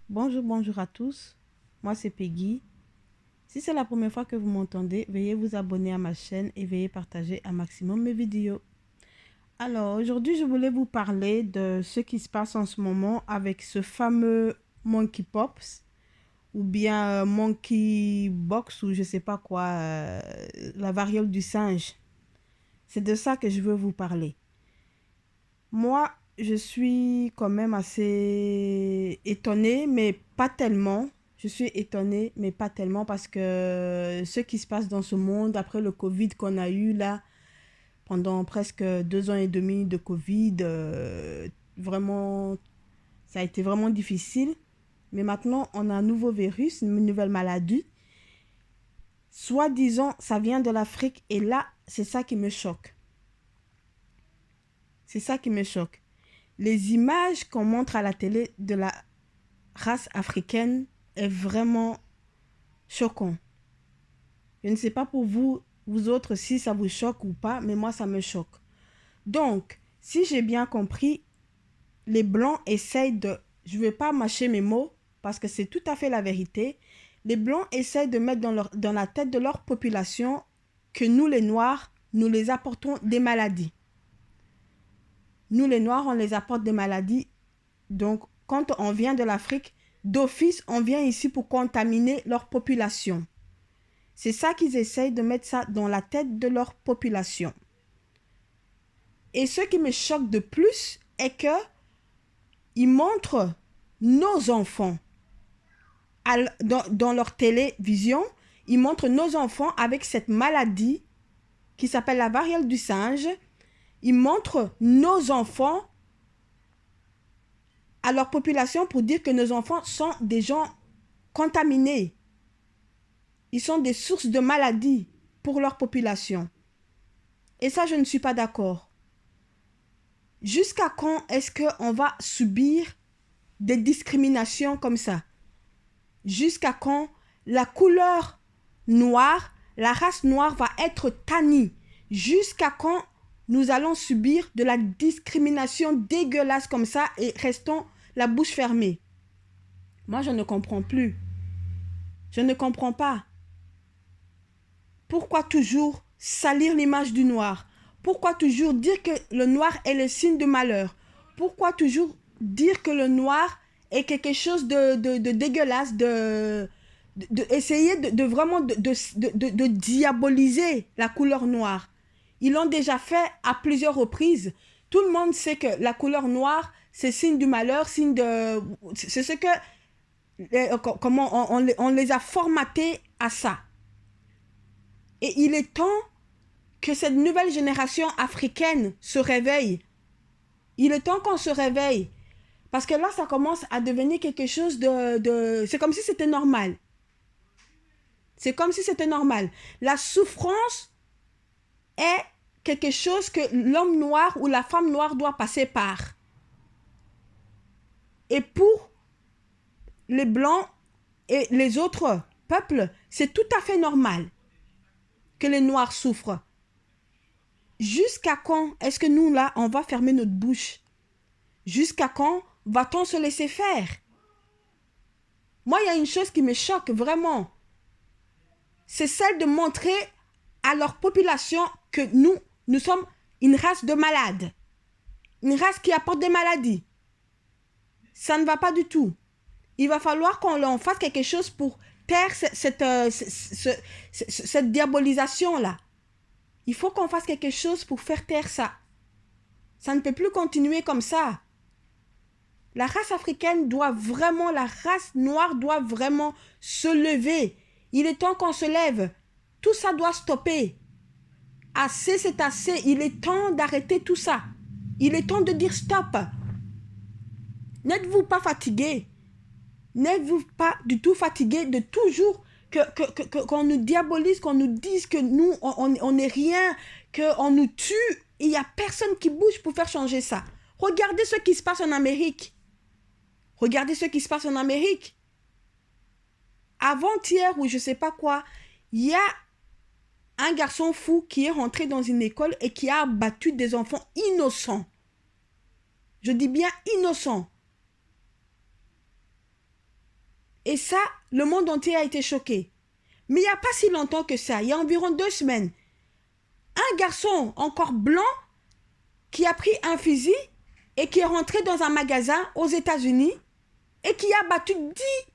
Bonjour à tous. Moi, c'est Peggy. Si c'est la première fois que vous m'entendez, veuillez vous abonner à ma chaîne et veuillez partager un maximum mes vidéos. Alors, aujourd'hui, je voulais vous parler de ce qui se passe en ce moment avec ce fameux monkeypox ou bien monkeybox ou je sais pas quoi, la variole du singe. C'est de ça que je veux vous parler. Moi, je suis quand même assez étonnée, mais pas tellement. Je suis étonnée, mais pas tellement parce que ce qui se passe dans ce monde après le Covid qu'on a eu là, pendant presque 2 ans et demi de Covid, vraiment, ça a été vraiment difficile. Mais maintenant, on a un nouveau virus, une nouvelle maladie. Soi-disant, ça vient de l'Afrique et là, c'est ça qui me choque. C'est ça qui me choque. Les images qu'on montre à la télé de la race africaine est vraiment choquant. Je ne sais pas pour vous, vous autres, si ça vous choque ou pas, mais moi, ça me choque. Donc, si j'ai bien compris, les Blancs essayent de... Je ne vais pas mâcher mes mots, parce que c'est tout à fait la vérité. Les Blancs essayent de mettre dans la tête de leur population que nous, les Noirs, nous les apportons des maladies. Nous, les Noirs, on les apporte des maladies. Donc, quand on vient de l'Afrique, d'office, on vient ici pour contaminer leur population. C'est ça qu'ils essayent de mettre ça dans la tête de leur population. Et ce qui me choque de plus est que ils montrent nos enfants dans leur télévision. Ils montrent nos enfants avec cette maladie qui s'appelle la variole du singe. Ils montrent nos enfants à leur population pour dire que nos enfants sont des gens contaminés. Ils sont des sources de maladies pour leur population. Et ça, je ne suis pas d'accord. Jusqu'à quand est-ce qu'on va subir des discriminations comme ça? Jusqu'à quand la couleur noire, la race noire va être tannie? Jusqu'à quand nous allons subir de la discrimination dégueulasse comme ça et restons la bouche fermée? Moi, je ne comprends plus. Je ne comprends pas. Pourquoi toujours salir l'image du noir? Pourquoi toujours dire que le noir est le signe de malheur? Pourquoi toujours dire que le noir est quelque chose de dégueulasse, essayer vraiment de diaboliser la couleur noire? Ils l'ont déjà fait à plusieurs reprises. Tout le monde sait que la couleur noire, c'est signe du malheur, signe de... C'est ce que... Comment on les a formatés à ça. Et il est temps que cette nouvelle génération africaine se réveille. Il est temps qu'on se réveille. Parce que là, ça commence à devenir quelque chose C'est comme si c'était normal. C'est comme si c'était normal. La souffrance est quelque chose que l'homme noir ou la femme noire doit passer par. Et pour les blancs et les autres peuples, c'est tout à fait normal que les noirs souffrent. Jusqu'à quand est-ce que nous, là, on va fermer notre bouche? Jusqu'à quand va-t-on se laisser faire? Moi, il y a une chose qui me choque vraiment. C'est celle de montrer à leur population que nous sommes une race de malades. Une race qui apporte des maladies. Ça ne va pas du tout. Il va falloir qu'on en fasse quelque chose pour taire cette diabolisation-là. Il faut qu'on fasse quelque chose pour faire taire ça. Ça ne peut plus continuer comme ça. La race africaine doit vraiment, la race noire doit vraiment se lever. Il est temps qu'on se lève. Tout ça doit stopper. Assez, c'est assez. Il est temps d'arrêter tout ça. Il est temps de dire stop. N'êtes-vous pas fatigué? N'êtes-vous pas du tout fatigué de toujours qu'on nous diabolise, qu'on nous dise que nous, on n'est rien, qu'on nous tue? Il n'y a personne qui bouge pour faire changer ça. Regardez ce qui se passe en Amérique. Regardez ce qui se passe en Amérique. Avant-hier ou je ne sais pas quoi, il y a un garçon fou qui est rentré dans une école et qui a abattu des enfants innocents. Je dis bien innocents. Et ça, le monde entier a été choqué. Mais il n'y a pas si longtemps que ça, il y a environ 2 semaines, un garçon encore blanc qui a pris un fusil et qui est rentré dans un magasin aux États-Unis et qui a battu 10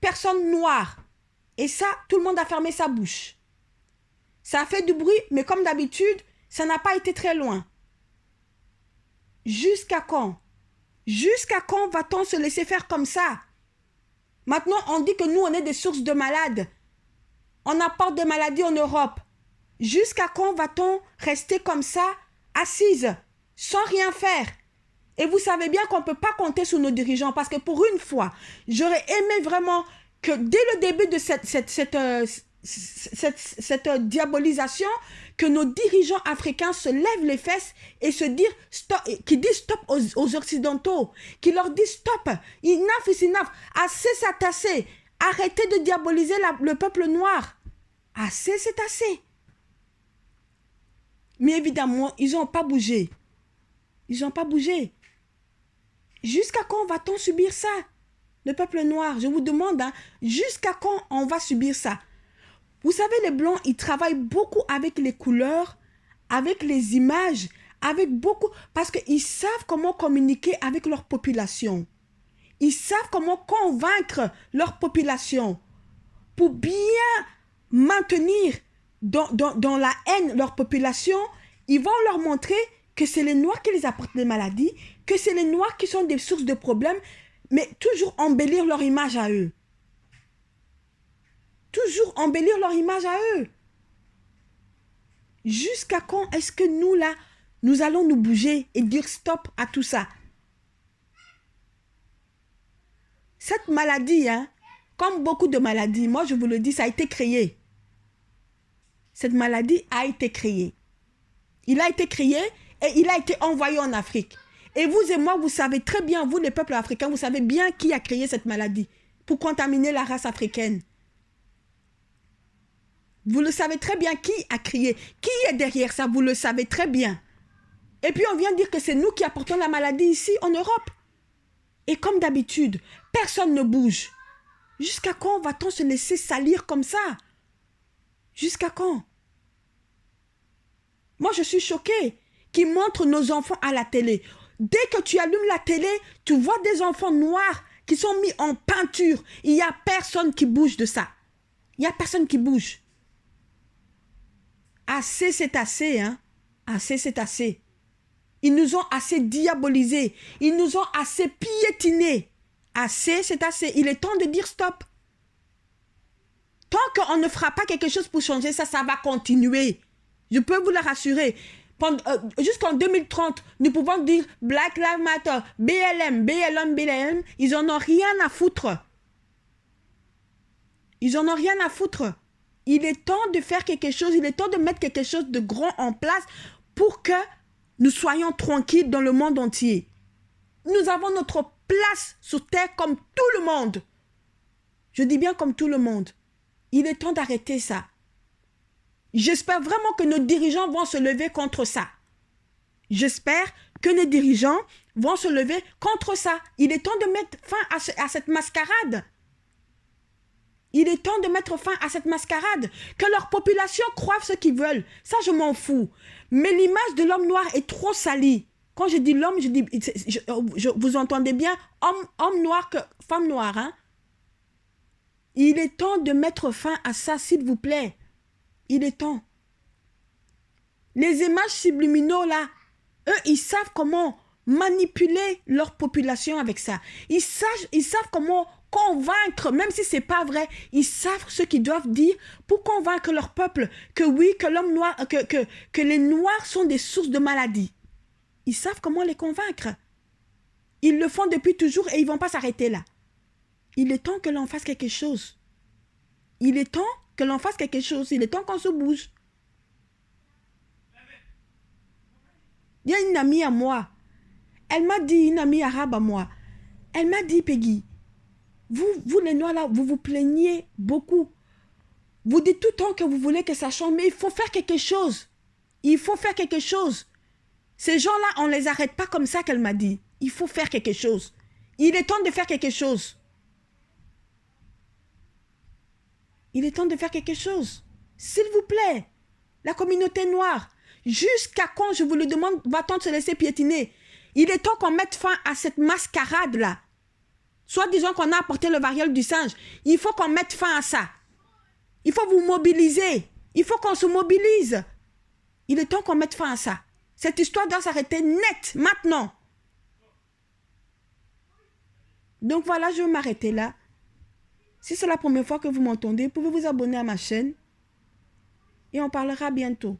personnes noires. Et ça, tout le monde a fermé sa bouche. Ça a fait du bruit, mais comme d'habitude, ça n'a pas été très loin. Jusqu'à quand? Jusqu'à quand va-t-on se laisser faire comme ça? Maintenant, on dit que nous, on est des sources de malades. On apporte des maladies en Europe. Jusqu'à quand va-t-on rester comme ça, assise, sans rien faire? Et vous savez bien qu'on ne peut pas compter sur nos dirigeants parce que pour une fois, j'aurais aimé vraiment que dès le début de cette diabolisation, que nos dirigeants africains se lèvent les fesses et se disent stop, qui disent stop aux Occidentaux, qui leur disent stop, enough is enough, assez c'est assez, arrêtez de diaboliser le peuple noir, assez c'est assez. Mais évidemment, ils n'ont pas bougé. Ils n'ont pas bougé. Jusqu'à quand va-t-on subir ça? Le peuple noir, je vous demande, hein, jusqu'à quand on va subir ça? Vous savez, les Blancs, ils travaillent beaucoup avec les couleurs, avec les images, avec beaucoup... Parce qu'ils savent comment communiquer avec leur population. Ils savent comment convaincre leur population pour bien maintenir dans la haine leur population. Ils vont leur montrer que c'est les Noirs qui les apportent des maladies, que c'est les Noirs qui sont des sources de problèmes, mais toujours embellir leur image à eux. Toujours embellir leur image à eux. Jusqu'à quand est-ce que nous, là, nous allons nous bouger et dire stop à tout ça? Cette maladie, hein, comme beaucoup de maladies, moi je vous le dis, ça a été créé. Cette maladie a été créée. Il a été créé et il a été envoyé en Afrique. Et vous et moi, vous savez très bien, vous les peuples africains, vous savez bien qui a créé cette maladie pour contaminer la race africaine. Vous le savez très bien qui a créé, qui est derrière ça, vous le savez très bien. Et puis on vient dire que c'est nous qui apportons la maladie ici en Europe. Et comme d'habitude, personne ne bouge. Jusqu'à quand va-t-on se laisser salir comme ça? Jusqu'à quand? Moi, je suis choquée qu'ils montrent nos enfants à la télé. Dès que tu allumes la télé, tu vois des enfants noirs qui sont mis en peinture. Il n'y a personne qui bouge de ça. Il n'y a personne qui bouge. Assez, c'est assez, hein? Assez, c'est assez. Ils nous ont assez diabolisés. Ils nous ont assez piétinés. Assez, c'est assez. Il est temps de dire stop. Tant qu'on ne fera pas quelque chose pour changer ça, ça va continuer. Je peux vous le rassurer. Jusqu'en 2030, nous pouvons dire Black Lives Matter, BLM, BLM, BLM. Ils n'en ont rien à foutre. Ils n'en ont rien à foutre. Il est temps de faire quelque chose. Il est temps de mettre quelque chose de grand en place pour que nous soyons tranquilles dans le monde entier. Nous avons notre place sur terre comme tout le monde. Je dis bien comme tout le monde. Il est temps d'arrêter ça. J'espère vraiment que nos dirigeants vont se lever contre ça. J'espère que les dirigeants vont se lever contre ça. Il est temps de mettre fin à cette mascarade. Il est temps de mettre fin à cette mascarade. Que leur population croive ce qu'ils veulent. Ça, je m'en fous. Mais l'image de l'homme noir est trop salie. Quand je dis l'homme, je dis... vous entendez bien, homme noir que femme noire. Hein? Il est temps de mettre fin à ça, s'il vous plaît. Il est temps. Les images subliminaux, là, eux, ils savent comment manipuler leur population avec ça. Ils savent comment convaincre, même si ce n'est pas vrai, ils savent ce qu'ils doivent dire pour convaincre leur peuple que oui, que l'homme noir, que les noirs sont des sources de maladies. Ils savent comment les convaincre. Ils le font depuis toujours et ils ne vont pas s'arrêter là. Il est temps que l'on fasse quelque chose. Il est temps que l'on fasse quelque chose. Il est temps qu'on se bouge. Il y a une amie à moi. Elle m'a dit, une amie arabe à moi. Elle m'a dit, Peggy, vous les Noirs là, vous vous plaignez beaucoup. Vous dites tout le temps que vous voulez que ça change, mais il faut faire quelque chose. Il faut faire quelque chose. Ces gens-là, on ne les arrête pas comme ça qu'elle m'a dit. Il faut faire quelque chose. Il est temps de faire quelque chose. Il est temps de faire quelque chose. S'il vous plaît, la communauté noire, jusqu'à quand, je vous le demande, va-t-on se laisser piétiner? Il est temps qu'on mette fin à cette mascarade-là. Soit disons qu'on a apporté le variole du singe. Il faut qu'on mette fin à ça. Il faut vous mobiliser. Il faut qu'on se mobilise. Il est temps qu'on mette fin à ça. Cette histoire doit s'arrêter net, maintenant. Donc voilà, je vais m'arrêter là. Si c'est la première fois que vous m'entendez, vous pouvez vous abonner à ma chaîne. Et on parlera bientôt.